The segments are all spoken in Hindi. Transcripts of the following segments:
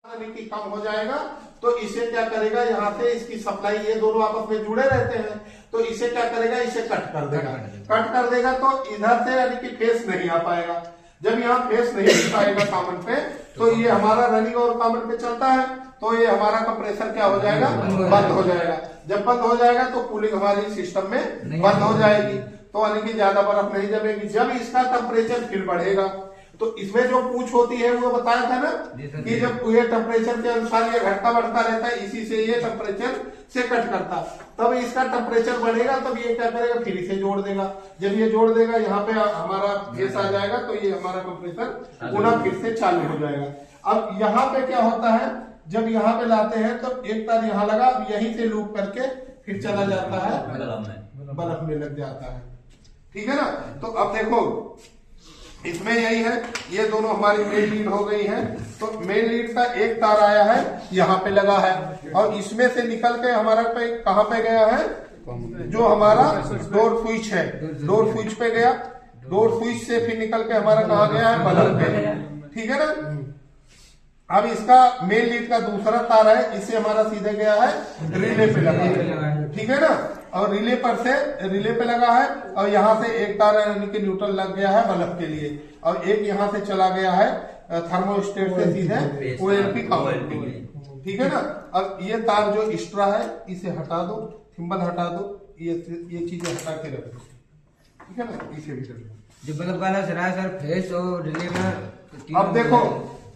की कम हो जाएगा तो इसे क्या करेगा, यहाँ से इसकी सप्लाई, ये दोनों आपस में जुड़े रहते हैं तो इसे क्या करेगा, इसे कट कर देगा। कट कर देगा तो इधर से यानी कि फेस नहीं आ पाएगा। जब यहाँ फेस नहीं आ पाएगा कॉमन पे तो ये हमारा रनिंग और कॉमन पे चलता है तो ये हमारा कंप्रेसर क्या हो जाएगा, बंद हो जाएगा। जब बंद हो जाएगा तो कूलिंग हमारी सिस्टम में बंद हो जाएगी तो यानी कि ज्यादा बर्फ नहीं जमेगी। जब इसका टेम्परेचर फिर बढ़ेगा तो इसमें जो पूछ होती है वो बताया था ना कि जब ये टेम्परेचर के अनुसार ये घटता बढ़ता रहता है, इसी से ये टेम्परेचर से कट करता, तब इसका टेम्परेचर बढ़ेगा तब ये क्या करेगा, फिर इसे जोड़ देगा। जब ये जोड़ देगा यहाँ पे हमारा फेस आ जाएगा तो ये हमारा कंप्रेसर पुनः फिर से चालू हो जाएगा। अब यहाँ पे क्या होता है, जब यहाँ पे लाते हैं तो एक तार यहाँ लगा, अब यहीं से लूप करके फिर चला जाता है, बर्फ में लग जाता है। ठीक है ना। तो अब देखो इसमें यही है, ये दोनों हमारी मेन लीड हो गई है। तो मेन लीड का एक तार आया है यहाँ पे लगा है और इसमें से निकल के हमारा पे कहाँ पे गया है, जो हमारा डोर स्विच है, डोर स्विच पे गया। डोर स्विच से फिर निकल के हमारा कहाँ गया है, बल्ब पे। ठीक है ना। अब इसका मेन लीड का दूसरा तार है, इससे हमारा सीधे गया है रिले पे लगा है। ठीक है ना। और रिले पर से रिले पे लगा है और यहाँ से एक तार यानी कि न्यूट्रल लग गया है बल्ब के लिए और एक यहाँ से चला गया है थर्मोस्टेट से सीधे ओएलपी कॉमन के लिए। ठीक है ना। अब ये तार जो एक्स्ट्रा है इसे हटा दो, थिम्बल हटा दो, ये चीजें हटा के रख दो। ठीक है ना। इसे भी कर दो। जो बल्ब वाला चला है सर फेस और रिले में। अब देखो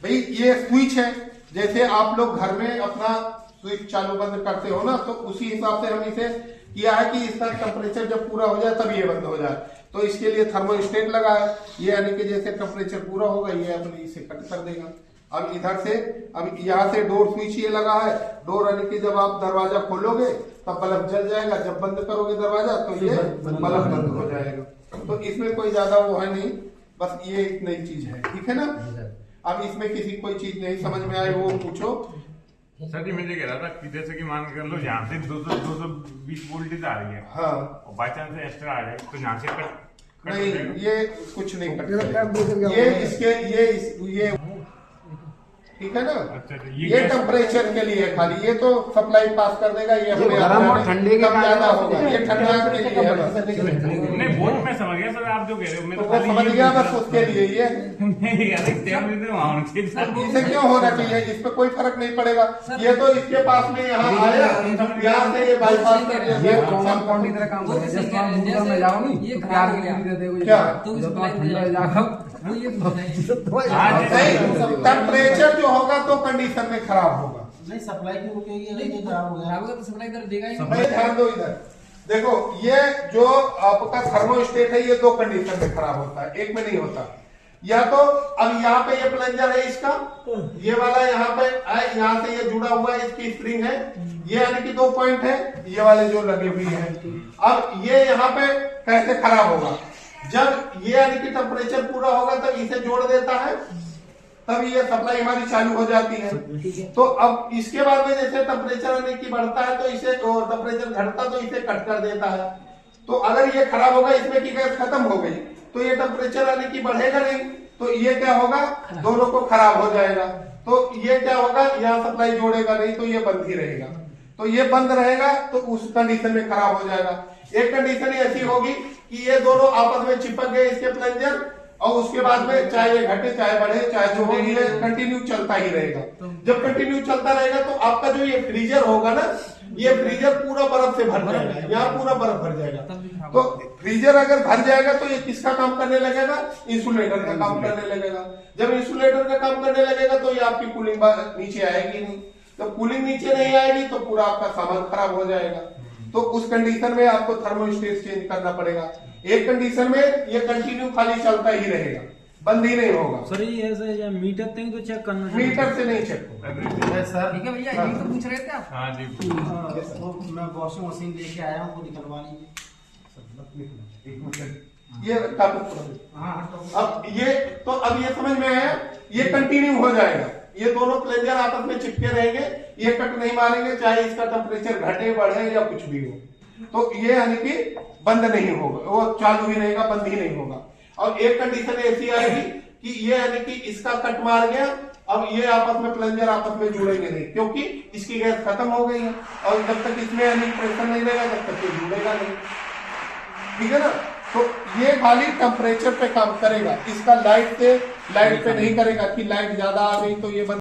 भाई ये स्विच है, जैसे आप लोग घर में अपना स्विच चालू बंद करते हो ना, तो उसी हिसाब से हम इसे किया है कि इसका टेम्परेचर जब पूरा हो जाए तब ये बंद हो जाए। तो इसके लिए थर्मोस्टेट लगा है, ये यानी कि जैसे टेम्परेचर पूरा होगा ये अपने इसे कट कर देगा। अब इधर से अब यहाँ से डोर स्विच ये लगा है, डोर यानी कि जब आप दरवाजा खोलोगे तब बल्ब जल जाएगा, जब बंद करोगे दरवाजा तो ये बल्ब बंद हो जाएगा। तो इसमें कोई ज्यादा वो है नहीं, बस ये एक नई चीज है। ठीक है ना। अब इसमें किसी कोई चीज नहीं समझ में आई वो पूछो। सर जी मैं ये कह रहा था कि जैसे कि मान कर लो यहाँ से 220 वोल्टेज आ रही है, हाँ, और बाई चांस एक्स्ट्रा आ रहा है तो यहाँ से कट नहीं, ये कुछ नहीं कट, ये इसके ये ठीक है ना। अच्छा, ये टेम्परेचर के लिए खाली, ये तो सप्लाई पास कर देगा, ये अपने गर्म और ठंडे के ज्यादा होगा, ये ठंडा के लिए है बस। नहीं वो मैं समझ गया सर, आप जो कह रहे हो मैं तो वो समझ गया बस, उसके लिए ये इसे क्यों होना चाहिए, इस पे कोई फर्क नहीं पड़ेगा। ये तो इसके पास में यहाँ आया, यहाँ से ये बाईपास कर दिया, ये कंपाउंड की तरह काम करता है। जैसे आप मूत्र में जाओ नहीं, ये प्यार के लिए देते हो क्या तो ठंडा जाओ वो ये टेम्परेचर जो होगा तो कंडीशन में खराब होगा। नहीं सप्लाई क्यों रुकेगी, अगर ये खराब हो गया तो सप्लाई कर देगा ही। भाई ध्यान दो इधर, देखो ये जो आपका थर्मोस्टेट है ये दो कंडीशन में खराब होता है, एक में नहीं होता। या तो अब यहाँ पे ये प्लंजर है इसका, ये वाला यहाँ पे यहाँ से ये जुड़ा हुआ है, इसकी स्प्रिंग है, ये यानी कि 2 पॉइंट है, ये वाले जो लगे हुए हैं। अब ये यहाँ पे कैसे खराब होगा, जब ये यानी कि टेम्परेचर पूरा होगा तब इसे जोड़ देता है, तब ये सप्लाई हमारी चालू हो जाती है। तो अब इसके बाद में जैसे टेम्परेचर यानी कि बढ़ता है तो इसे, टेम्परेचर घटता तो इसे कट कर देता है। तो अगर ये खराब होगा, इसमें की गैस खत्म हो गई तो ये टेम्परेचर यानी कि बढ़ेगा नहीं, तो ये क्या होगा, दोनों को खराब हो जाएगा। तो ये क्या होगा, यहाँ सप्लाई जोड़ेगा नहीं तो ये बंद ही रहेगा। तो ये बंद रहेगा तो उस कंडीशन में खराब हो जाएगा। एक कंडीशन ऐसी होगी कि ये दोनों आपस में चिपक गए इसके प्लंजर, और उसके बाद में चाहे ये घटे चाहे बढ़े चाहे जो होगी ये कंटिन्यू चलता ही रहेगा। जब कंटिन्यू चलता रहेगा तो आपका जो ये फ्रीजर होगा ना, ये फ्रीजर पूरा बर्फ से भर जाएगा, यहाँ पूरा बर्फ भर जाएगा। तो फ्रीजर अगर भर जाएगा तो ये किसका काम करने लगेगा, इंसुलेटर का काम करने लगेगा। जब इंसुलेटर का काम करने लगेगा तो ये आपकी कूलिंग नीचे आएगी नहीं, तो कूलिंग नीचे नहीं आएगी तो पूरा आपका सामान खराब हो जाएगा। तो उस कंडीशन में आपको थर्मोस्टेट चेंज करना पड़ेगा। एक कंडीशन में ये कंटिन्यू खाली चलता ही रहेगा, बंद ही नहीं होगा। सर ये ऐसे मीटर तक तो चेक करना, मीटर से नहीं चेक होगा सर। ठीक है भैया, यही तो पूछ रहे थे आप। हाँ जी, तो मैं वॉशिंग मशीन लेके आया हूँ, वो निकलवा लीजिए। ये अब ये तो अब ये समझ में आया, ये कंटिन्यू हो जाएगा, ये दोनों प्लंजर आपस में चिपके रहेंगे, ये कट नहीं मारेंगे, चाहे इसका टेम्परेचर घटे बढ़े या कुछ भी हो। तो ये यानी कि बंद नहीं होगा, वो चालू ही रहेगा, बंद ही नहीं होगा। और एक कंडीशन ऐसी आएगी कि ये यानी कि इसका कट मार गया अब ये आपस में प्लंजर आपस में जुड़ेंगे नहीं, क्योंकि इसकी गैस खत्म हो गई है, और जब तक इसमें यानी प्रेशर नहीं रहेगा तब तक ये जुड़ेगा नहीं। ठीक है ना। तो ये खाली टेम्परेचर पे काम करेगा, इसका लाइट पे नहीं करेगा कि लाइट ज्यादा आ गई तो ये बंद